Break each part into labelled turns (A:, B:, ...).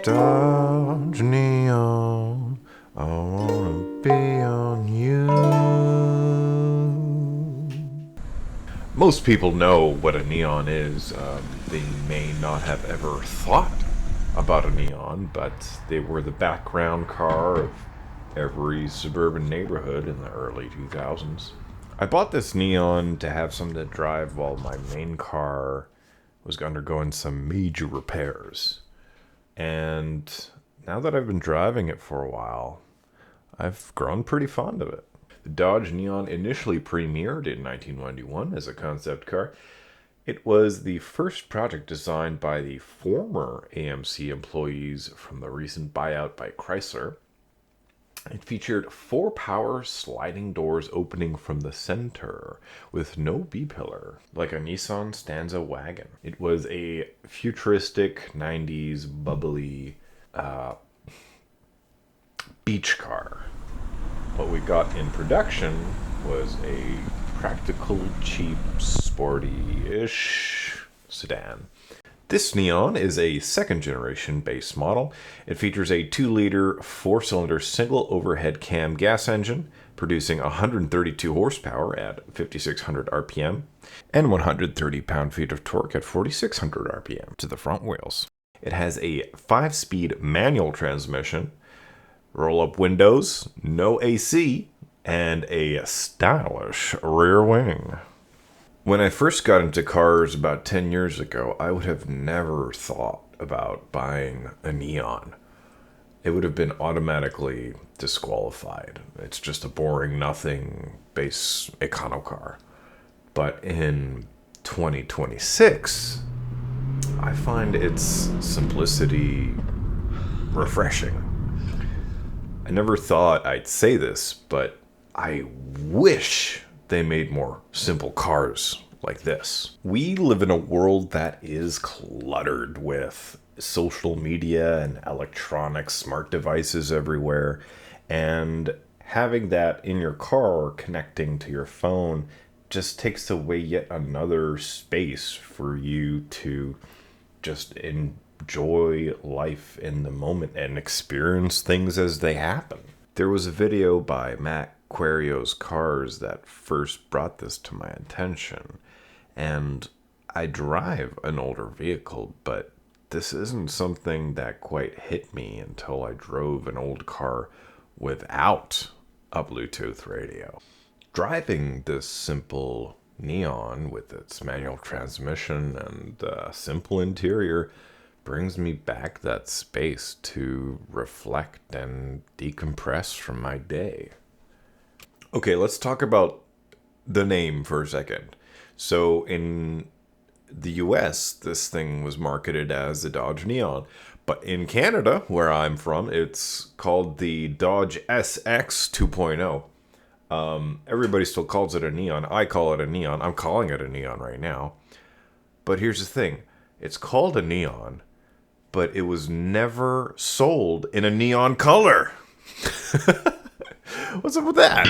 A: Dodge Neon, I wanna be on you. Most people know what a neon is. They may not have ever thought about a neon, but they were the background car of every suburban neighborhood in the early 2000s. I bought this neon to have something to drive while my main car was undergoing some major repairs. And now that I've been driving it for a while, I've grown pretty fond of it. The Dodge Neon initially premiered in 1991 as a concept car. It was the first project designed by the former AMC employees from the recent buyout by Chrysler. It featured 4 power sliding doors opening from the center with no B-pillar, like a Nissan Stanza wagon. It was a futuristic 90s bubbly beach car. What we got in production was a practical, cheap, sporty-ish sedan. This Neon is a second-generation base model. It features a 2-liter, 4-cylinder single overhead cam gas engine, producing 132 horsepower at 5,600 RPM, and 130 pound-feet of torque at 4,600 RPM to the front wheels. It has a 5-speed manual transmission, roll-up windows, no AC, and a stylish rear wing. When I first got into cars about 10 years ago, I would have never thought about buying a Neon. It would have been automatically disqualified. It's just a boring, nothing base econo car. But in 2026, I find its simplicity refreshing. I never thought I'd say this, but I wish they made more simple cars like this. We live in a world that is cluttered with social media and electronic smart devices everywhere, and having that in your car connecting to your phone just takes away yet another space for you to just enjoy life in the moment and experience things as they happen. There was a video by Matt Querio's Cars that first brought this to my attention, and I drive an older vehicle, but this isn't something that quite hit me until I drove an old car without a Bluetooth radio. Driving this simple Neon with its manual transmission and simple interior brings me back that space to reflect and decompress from my day. Okay, let's talk about the name for a second. So in the US, this thing was marketed as the Dodge Neon. But in Canada, where I'm from, it's called the Dodge SX 2.0. Everybody still calls it a Neon. I call it a Neon. I'm calling it a Neon right now. But here's the thing. It's called a Neon, but it was never sold in a neon color. What's up with that?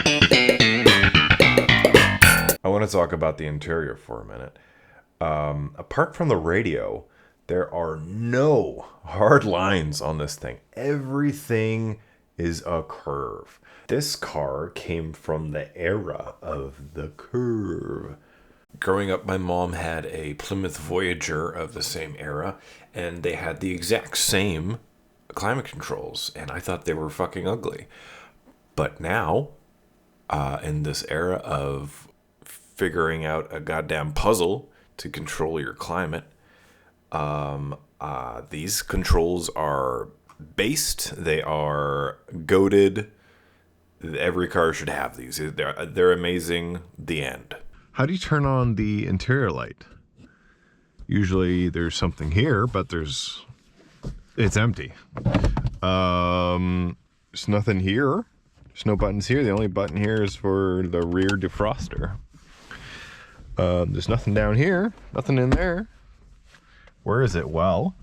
A: I want to talk about the interior for a minute. Apart from the radio, there are no hard lines on this thing. Everything is a curve. This car came from the era of the curve. Growing up, my mom had a Plymouth Voyager of the same era, and they had the exact same climate controls, and I thought they were fucking ugly. But now, in this era of figuring out a goddamn puzzle to control your climate, these controls are based, they are goated. Every car should have these. They're amazing. The end. How do you turn on the interior light? Usually there's something here, but it's empty. There's nothing here. There's no buttons here. The only button here is for the rear defroster. There's nothing down here. Nothing in there. Where is it? Well,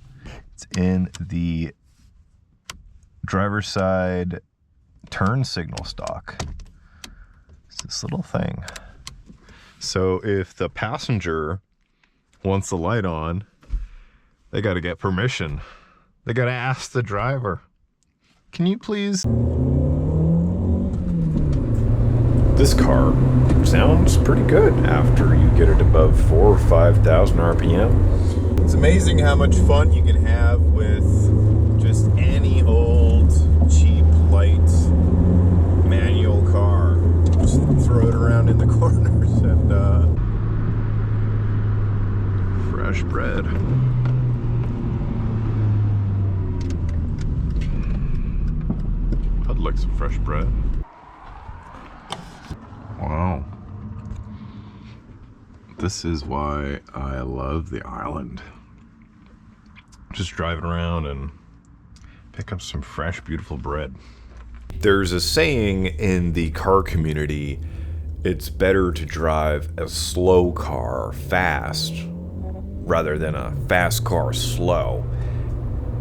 A: it's in the driver's side turn signal stalk. It's this little thing. So if the passenger wants the light on, they got to get permission They gotta ask the driver, can you please? This car sounds pretty good after you get it above 4,000 or 5,000 RPM. It's amazing how much fun you can have with just any old, cheap, light, manual car. Just throw it around in the corners and fresh bread. I'd like some fresh bread. Wow. This is why I love the island. Just driving around and pick up some fresh, beautiful bread. There's a saying in the car community, it's better to drive a slow car fast rather than a fast car slow.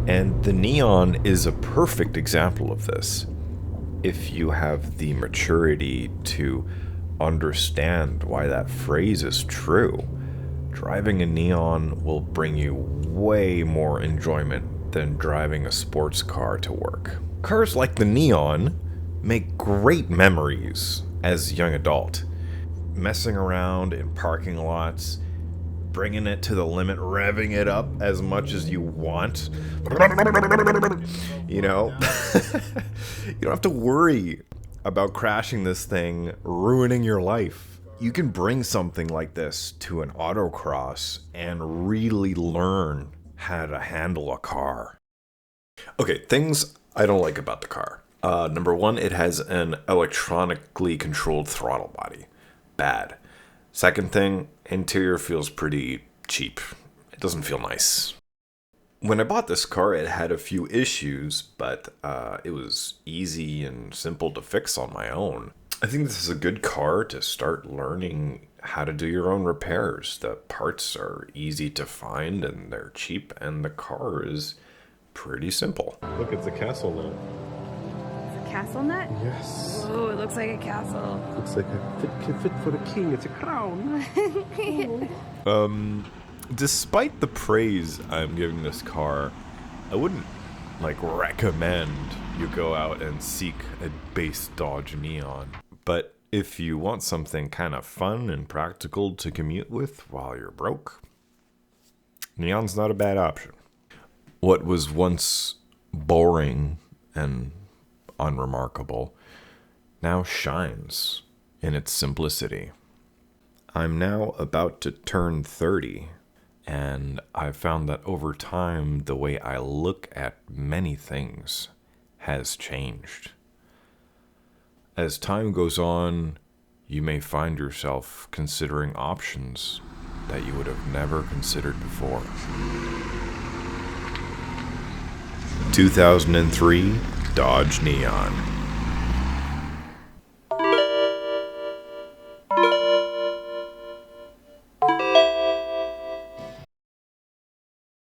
A: And the Neon is a perfect example of this. If you have the maturity to understand why that phrase is true, driving a Neon will bring you way more enjoyment than driving a sports car to work. Cars like the Neon make great memories as a young adult. Messing around in parking lots, bringing it to the limit, revving it up as much as you want. You know? You don't have to worry about crashing this thing, ruining your life. You can bring something like this to an autocross and really learn how to handle a car. Okay, things I don't like about the car. Number one, it has an electronically controlled throttle body. Bad. Second thing, interior feels pretty cheap. It doesn't feel nice. When I bought this car, it had a few issues, but it was easy and simple to fix on my own. I think this is a good car to start learning how to do your own repairs. The parts are easy to find and they're cheap, and the car is pretty simple. Look, it's a castle nut.
B: It's a castle nut?
A: Yes.
B: Oh, it looks like a castle.
C: Looks like a fit for the king. It's a crown.
A: Despite the praise I'm giving this car, I wouldn't recommend you go out and seek a base Dodge Neon. But if you want something kind of fun and practical to commute with while you're broke, Neon's not a bad option. What was once boring and unremarkable now shines in its simplicity. I'm now about to turn 30, and I've found that over time, the way I look at many things has changed. As time goes on, you may find yourself considering options that you would have never considered before. 2003 Dodge Neon.